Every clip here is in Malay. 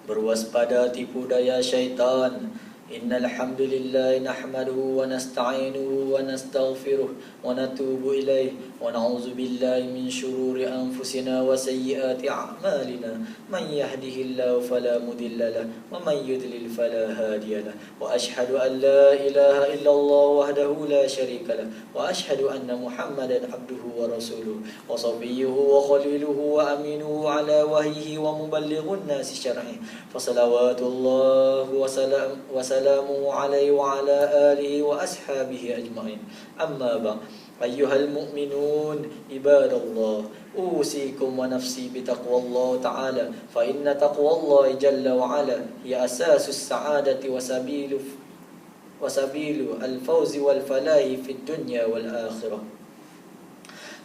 Berwaspada tipu daya syaitan. Innal hamdalillah nahmaduhu wa nasta'inuhu wa nastaghfiruh wa natubu ilaih wa na'udzu billahi min shururi anfusina wa sayyiati a'malina. Man yahdihillahu fala mudilla lahu wa man yudlil fala hadiya lahu. Wa ashhadu an la ilaha illallah wahdahu la syarika lahu wa ashhadu anna Muhammadan abduhu wa rasuluhu wa safiyyuhu wa khaliluhu wa aminuhu ala wahyihi wa muballighun nasi syar'i. Fa salawatullah wa salamu alaihi wa ala alihi wa ashabihi ajma'in. Amma ba' ayyuhal mu'minun ibadallah, usikum wa nafsi bitaqwallah ta'ala, fa inna taqwallah jalla wa ala hiya asasus sa'adati wa sabilu al-fawzi wal falahi fid dunya wal akhirah.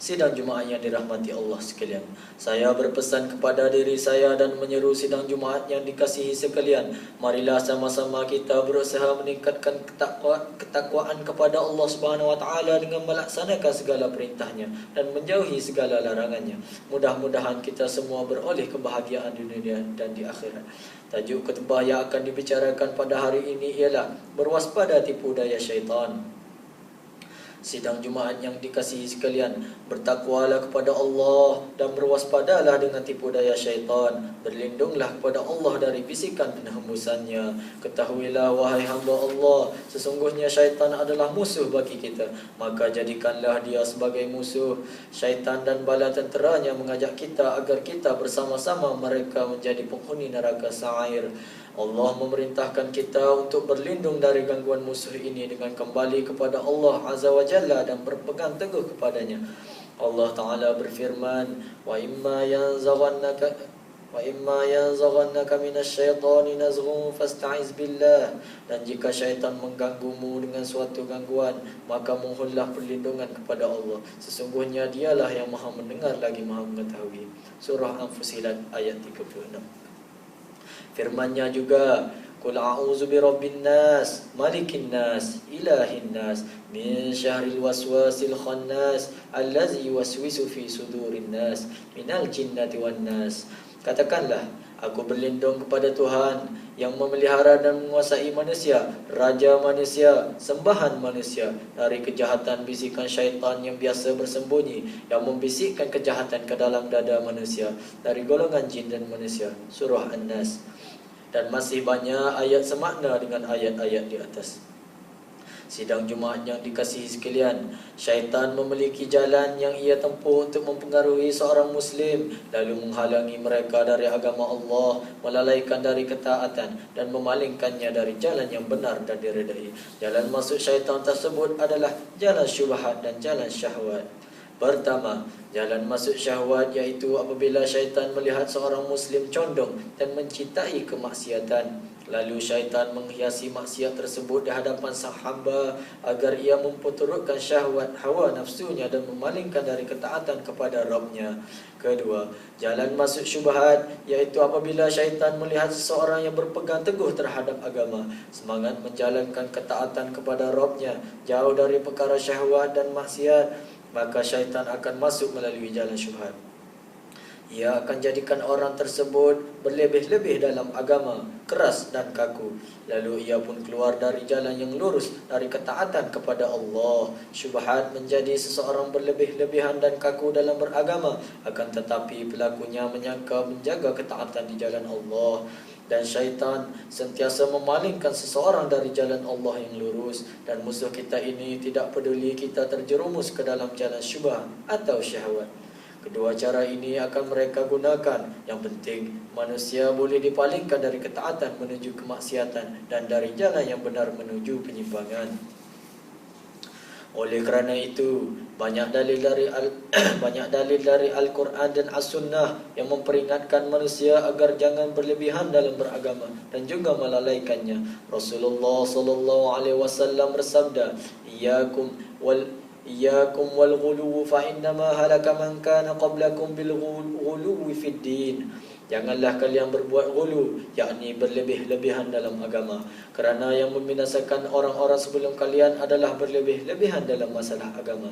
Sidang Jumaat yang dirahmati Allah sekalian, saya berpesan kepada diri saya dan menyeru sidang Jumaat yang dikasihi sekalian, marilah sama-sama kita berusaha meningkatkan ketakwaan kepada Allah Subhanahu wa taala dengan melaksanakan segala perintahnya dan menjauhi segala larangannya. Mudah-mudahan kita semua beroleh kebahagiaan di dunia dan di akhirat. Tajuk khutbah yang akan dibicarakan pada hari ini ialah berwaspada tipu daya syaitan. Sidang Jumaat yang dikasihi sekalian, bertakwalah kepada Allah dan berwaspadalah dengan tipu daya syaitan. Berlindunglah kepada Allah dari bisikan dan hembusannya. Ketahuilah wahai hamba Allah, sesungguhnya syaitan adalah musuh bagi kita, maka jadikanlah dia sebagai musuh. Syaitan dan bala tenteranya mengajak kita agar kita bersama-sama mereka menjadi penghuni neraka sa'ir. Allah memerintahkan kita untuk berlindung dari gangguan musuh ini dengan kembali kepada Allah Azza wa Jalla dan berpegang teguh kepadanya. Allah Ta'ala berfirman, wa imma yanzaghannaka minasyaitani nazghun fasta'iz billah. Dan jika syaitan mengganggumu dengan suatu gangguan, maka mohonlah perlindungan kepada Allah. Sesungguhnya dialah yang maha mendengar lagi maha mengetahui. Surah Al-Fusilat ayat 36. Firman-Nya juga, qul a'udzu birabbin nas, malikin nas, ilahin nas, min syarril waswasil khannas, allazi yuwaswisu fi sudurin nas, minal jinnati wan nas. Katakanlah, aku berlindung kepada Tuhan yang memelihara dan menguasai manusia, raja manusia, sembahan manusia, dari kejahatan bisikan syaitan yang biasa bersembunyi, yang membisikkan kejahatan ke dalam dada manusia, dari golongan jin dan manusia. Surah An-Nas. Dan masih banyak ayat semakna dengan ayat-ayat di atas. Sidang Jumaat yang dikasihi sekalian, syaitan memiliki jalan yang ia tempuh untuk mempengaruhi seorang Muslim, lalu menghalangi mereka dari agama Allah, melalaikan dari ketaatan dan memalingkannya dari jalan yang benar dan diredai. Jalan masuk syaitan tersebut adalah jalan syubhat dan jalan syahwat. Pertama, jalan masuk syahwat, iaitu apabila syaitan melihat seorang Muslim condong dan mencintai kemaksiatan, lalu syaitan menghiasi maksiat tersebut di hadapan sang hamba agar ia memperturutkan syahwat hawa nafsunya dan memalingkan dari ketaatan kepada Rabb-Nya. Kedua, jalan masuk syubhat, iaitu apabila syaitan melihat seseorang yang berpegang teguh terhadap agama, semangat menjalankan ketaatan kepada Rabb-Nya, jauh dari perkara syahwat dan maksiat, maka syaitan akan masuk melalui jalan syubhat. Ia akan jadikan orang tersebut berlebih-lebih dalam agama, keras dan kaku. Lalu ia pun keluar dari jalan yang lurus, dari ketaatan kepada Allah. Syubhat menjadi seseorang berlebih-lebihan dan kaku dalam beragama, akan tetapi pelakunya menyangka menjaga ketaatan di jalan Allah. Dan syaitan sentiasa memalingkan seseorang dari jalan Allah yang lurus. Dan musuh kita ini tidak peduli kita terjerumus ke dalam jalan syubhat atau syahwat. Kedua cara ini akan mereka gunakan. Yang penting, manusia boleh dipalingkan dari ketaatan menuju kemaksiatan dan dari jalan yang benar menuju penyimpangan. Oleh kerana itu, banyak dalil dari Al-Quran dan As-Sunnah yang memperingatkan manusia agar jangan berlebihan dalam beragama dan juga melalaikannya. Rasulullah sallallahu alaihi wasallam bersabda, "Iyyakum wal ghuluw fa innama halaka man kana qablakum bil ghuluw fid din." Janganlah kalian berbuat ghulu, yakni berlebih-lebihan dalam agama, kerana yang membinasakan orang-orang sebelum kalian adalah berlebih-lebihan dalam masalah agama.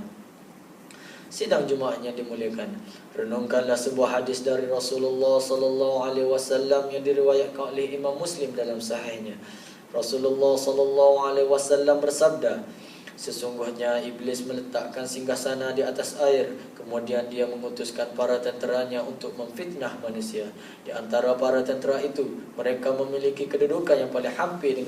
Sidang Jumaat yang dimuliakan, renungkanlah sebuah hadis dari Rasulullah sallallahu alaihi wasallam yang diriwayatkan oleh Imam Muslim dalam sahihnya. Rasulullah sallallahu alaihi wasallam bersabda, sesungguhnya iblis meletakkan singgasana di atas air, kemudian dia mengutuskan para tenteranya untuk memfitnah manusia. Di antara para tentera itu, mereka memiliki kedudukan yang paling hampir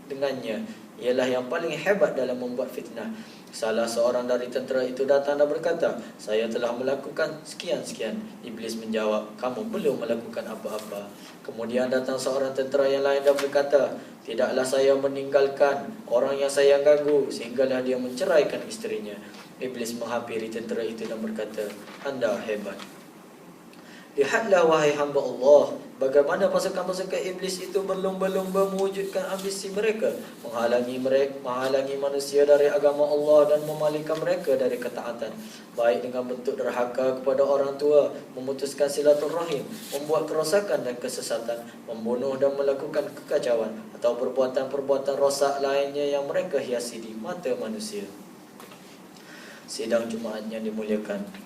dengannya, ialah yang paling hebat dalam membuat fitnah. Salah seorang dari tentera itu datang dan berkata, saya telah melakukan sekian-sekian. Iblis menjawab, kamu belum melakukan apa-apa. Kemudian datang seorang tentera yang lain dan berkata, tidaklah saya meninggalkan orang yang saya ganggu, sehinggalah dia menceraikan istrinya. Iblis menghampiri tentera itu dan berkata, anda hebat. Lihatlah wahai hamba Allah, bagaimana pasukan-pasukan iblis itu berlomba-lomba mewujudkan ambisi mereka, menghalangi manusia dari agama Allah dan memalingkan mereka dari ketaatan, baik dengan bentuk derhaka kepada orang tua, memutuskan silaturahim, membuat kerosakan dan kesesatan, membunuh dan melakukan kekacauan, atau perbuatan-perbuatan rosak lainnya yang mereka hiasi di mata manusia. Sidang Jumaat yang dimuliakan,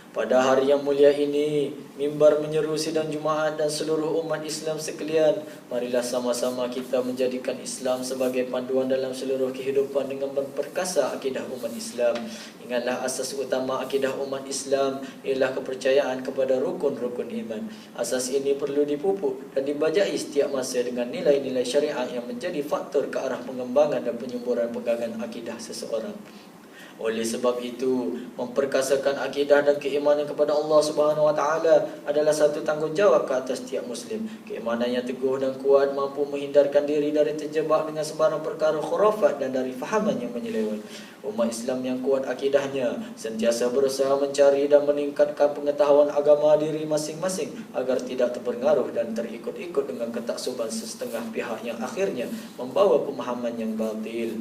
pada hari yang mulia ini, mimbar menyeru sidang Jumaat dan seluruh umat Islam sekalian, marilah sama-sama kita menjadikan Islam sebagai panduan dalam seluruh kehidupan dengan memperkasa akidah umat Islam. Ingatlah asas utama akidah umat Islam ialah kepercayaan kepada rukun-rukun iman. Asas ini perlu dipupuk dan dibajai setiap masa dengan nilai-nilai syariat yang menjadi faktor ke arah pengembangan dan penyemburan pegangan akidah seseorang. Oleh sebab itu, memperkasakan akidah dan keimanan kepada Allah Subhanahu Wa Taala adalah satu tanggungjawab ke atas setiap Muslim. Keimanan yang teguh dan kuat mampu menghindarkan diri dari terjebak dengan sebarang perkara khurafat dan dari fahaman yang menyeleweng. Umat Islam yang kuat akidahnya sentiasa berusaha mencari dan meningkatkan pengetahuan agama diri masing-masing agar tidak terpengaruh dan terikut-ikut dengan ketaksuban setengah pihak yang akhirnya membawa pemahaman yang batil.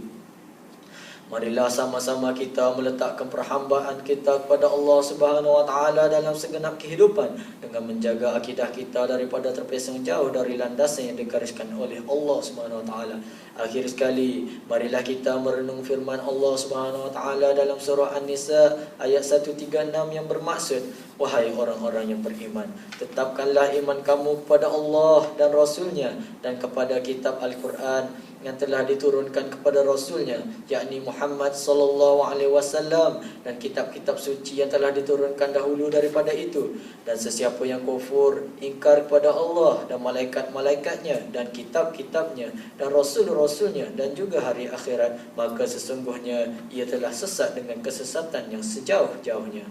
Marilah sama-sama kita meletakkan perhambaan kita kepada Allah Subhanahu Wa Taala dalam segenap kehidupan dengan menjaga akidah kita daripada terpesong jauh dari landasan yang digariskan oleh Allah Subhanahu Wa Taala. Akhir sekali, marilah kita merenung firman Allah Subhanahu Wa Taala dalam surah An-Nisa ayat 136 yang bermaksud, wahai orang-orang yang beriman, tetapkanlah iman kamu kepada Allah dan Rasulnya dan kepada kitab Al-Quran yang telah diturunkan kepada Rasulnya, yakni Muhammad sallallahu alaihi wasallam, dan kitab-kitab suci yang telah diturunkan dahulu daripada itu. Dan sesiapa yang kufur, ingkar kepada Allah dan malaikat-malaikatnya dan kitab-kitabnya dan rasul-rasulnya dan juga hari akhirat, maka sesungguhnya ia telah sesat dengan kesesatan yang sejauh-jauhnya.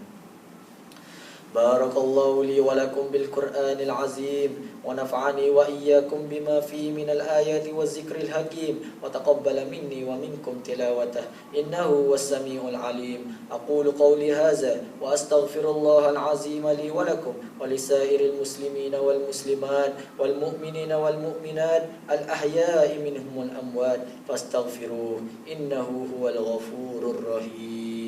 Barakallahu li wa lakum bil Qur'anil azim wa nafa'ani wa iyyakum bima fihi minal ayati waz zikril hakim wa taqabbala minni wa minkum tilawatah innahu was-sami'ul alim. Aqulu qawli hadza wa astaghfirullahal azim li wa lakum wa lisairil muslimina wal muslimat wal mu'minina wal mu'minat al ahya'i minhum wal amwat fastaghfiruhu innahu huwal ghafurur rahim.